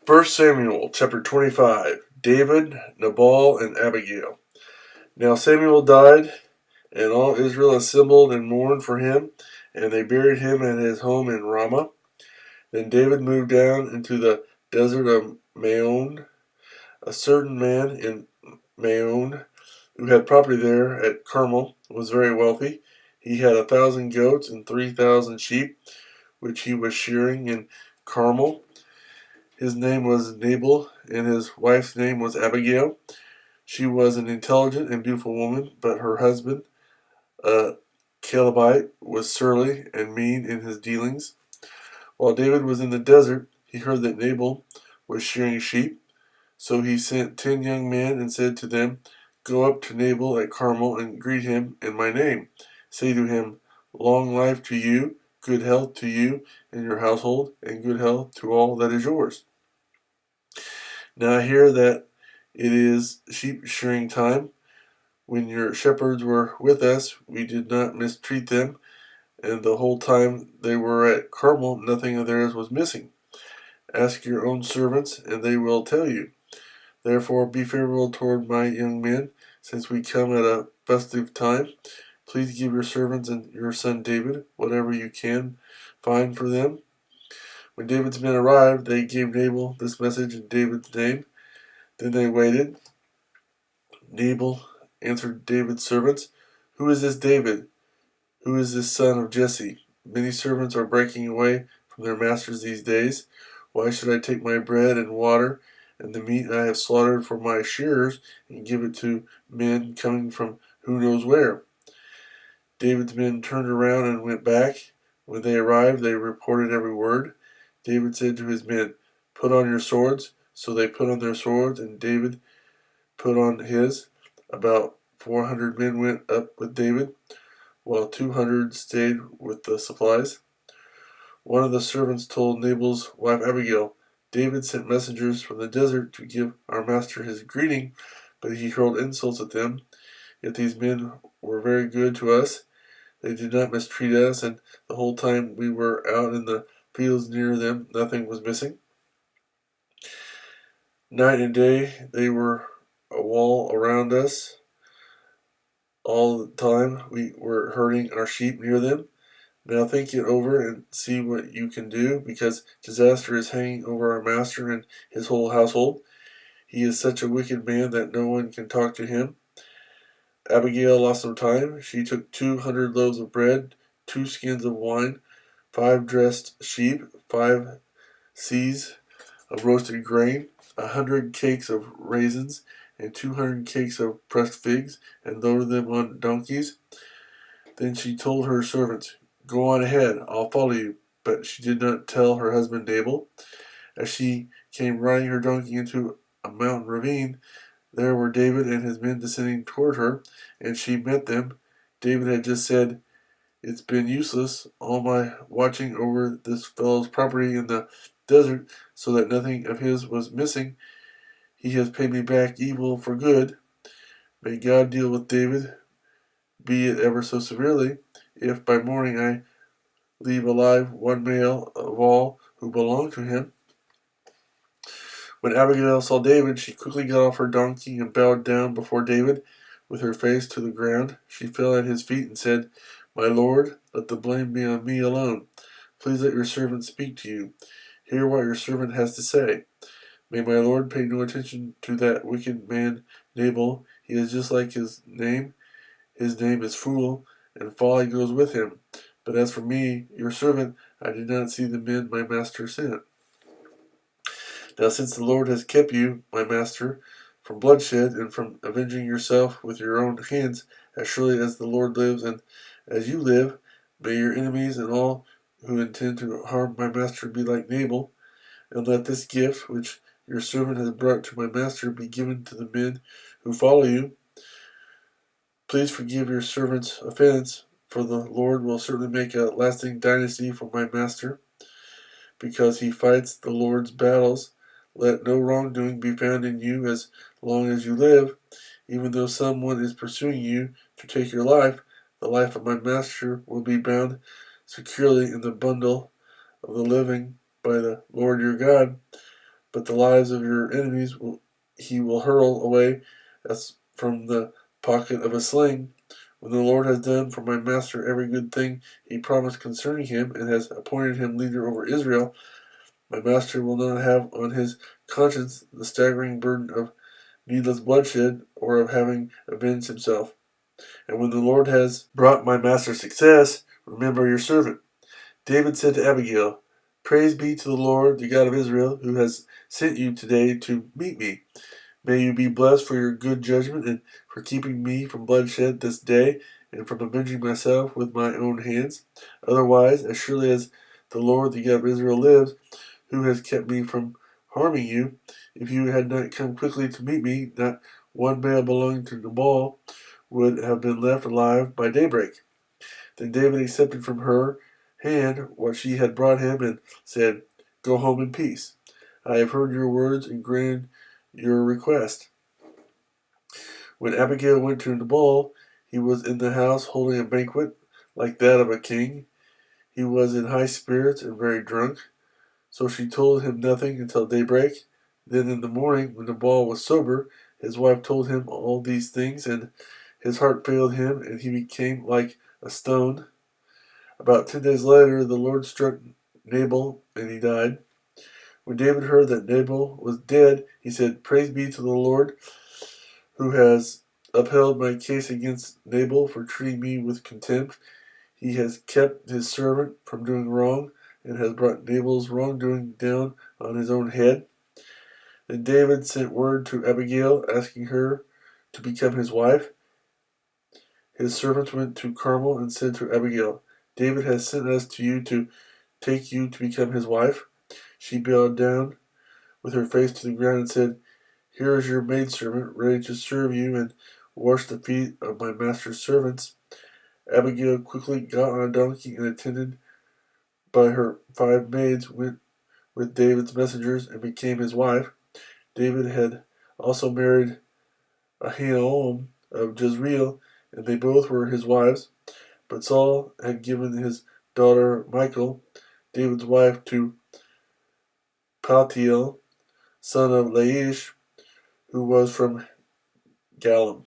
First Samuel chapter 25. David, Nabal, and Abigail. Now Samuel died, and all Israel assembled and mourned for him, and they buried him at his home in Ramah. Then David moved down into the desert of Maon. A certain man in Maon, who had property there at Carmel, was very wealthy. He had 1,000 goats and 3,000 sheep, which he was shearing in Carmel. His name was Nabal, and his wife's name was Abigail. She was an intelligent and beautiful woman, but her husband, a Calebite, was surly and mean in his dealings. While David was in the desert, he heard that Nabal was shearing sheep. So he sent 10 young men and said to them, "Go up to Nabal at Carmel and greet him in my name. Say to him, 'Long life to you, good health to you and your household, and good health to all that is yours.' Now I hear that it is sheep shearing time. When your shepherds were with us, we did not mistreat them, and the whole time they were at Carmel, nothing of theirs was missing. Ask your own servants, and they will tell you. Therefore be favorable toward my young men, since we come at a festive time. Please give your servants and your son David whatever you can find for them." When David's men arrived, they gave Nabal this message in David's name. Then they waited. Nabal answered David's servants, "Who is this David? Who is this son of Jesse? Many servants are breaking away from their masters these days. Why should I take my bread and water and the meat I have slaughtered for my shearers and give it to men coming from who knows where?" David's men turned around and went back. When they arrived, they reported every word. David said to his men, "Put on your swords." So they put on their swords, and David put on his. About 400 men went up with David, while 200 stayed with the supplies. One of the servants told Nabal's wife Abigail, "David sent messengers from the desert to give our master his greeting, but he hurled insults at them. Yet these men were very good to us. They did not mistreat us, and the whole time we were out in the fields near them, nothing was missing. Night and day they were a wall around us. All the time we were herding our sheep near them. Now think it over and see what you can do, because disaster is hanging over our master and his whole household. He is such a wicked man that no one can talk to him." Abigail lost no time. She took 200 loaves of bread, 2 skins of wine, 5 dressed sheep, 5 seahs of roasted grain, 100 cakes of raisins, and 200 cakes of pressed figs, and loaded them on donkeys. Then she told her servants, "Go on ahead, I'll follow you." But she did not tell her husband Nabal. As she came riding her donkey into a mountain ravine, there were David and his men descending toward her, and she met them. David had just said, "It's been useless, all my watching over this fellow's property in the desert, so that nothing of his was missing. He has paid me back evil for good. May God deal with David, be it ever so severely, if by morning I leave alive one male of all who belong to him." When Abigail saw David, she quickly got off her donkey and bowed down before David with her face to the ground. She fell at his feet and said, "My lord, let the blame be on me alone. Please let your servant speak to you. Hear what your servant has to say. May my lord pay no attention to that wicked man Nabal. He is just like his name. His name is Fool, and folly goes with him. But as for me, your servant, I did not see the men my master sent. Now since the Lord has kept you, my master, from bloodshed and from avenging yourself with your own hands, as surely as the Lord lives and as you live, may your enemies and all who intend to harm my master be like Nabal, and let this gift which your servant has brought to my master be given to the men who follow you. Please forgive your servant's offense, for the Lord will certainly make a lasting dynasty for my master, because he fights the Lord's battles. Let no wrongdoing be found in you as long as you live. Even though someone is pursuing you to take your life, the life of my master will be bound securely in the bundle of the living by the Lord your God. but the lives of your enemies he will hurl away as from the pocket of a sling. When the Lord has done for my master every good thing he promised concerning him, and has appointed him leader over Israel, my master will not have on his conscience the staggering burden of needless bloodshed, or of having avenged himself. And when the Lord has brought my master success, remember your servant. David said to Abigail, Praise be to the Lord, the God of Israel, who has sent you today to meet me. May you be blessed for your good judgment, and for keeping me from bloodshed this day, and from avenging myself with my own hands. Otherwise, as surely as the Lord, the God of Israel, lives, who has kept me from harming you, if you had not come quickly to meet me, not one male belonging to Nabal would have been left alive by daybreak. Then David accepted from her hand what she had brought him, and said, Go home in peace. I have heard your words and granted your request. When Abigail went to Nabal, he was in the house holding a banquet like that of a king. He was in high spirits and very drunk. So she told him nothing until daybreak. Then in the morning, when Nabal was sober, his wife told him all these things, and his heart failed him, and he became like a stone. About 10 days later, the Lord struck Nabal, and he died. When David heard that Nabal was dead, he said, Praise be to the Lord, who has upheld my case against Nabal for treating me with contempt. He has kept his servant from doing wrong, and has brought Nabal's wrongdoing down on his own head. Then David sent word to Abigail, asking her to become his wife. His servants went to Carmel and said to Abigail, David has sent us to you to take you to become his wife. She bowed down with her face to the ground and said, Here is your maidservant, ready to serve you and wash the feet of my master's servants. Abigail quickly got on a donkey, and attended by her 5 maids went with David's messengers and became his wife. David had also married Ahinoam of Jezreel, and they both were his wives. But Saul had given his daughter Michal, David's wife, to Paltiel, son of Laish, who was from Gallim.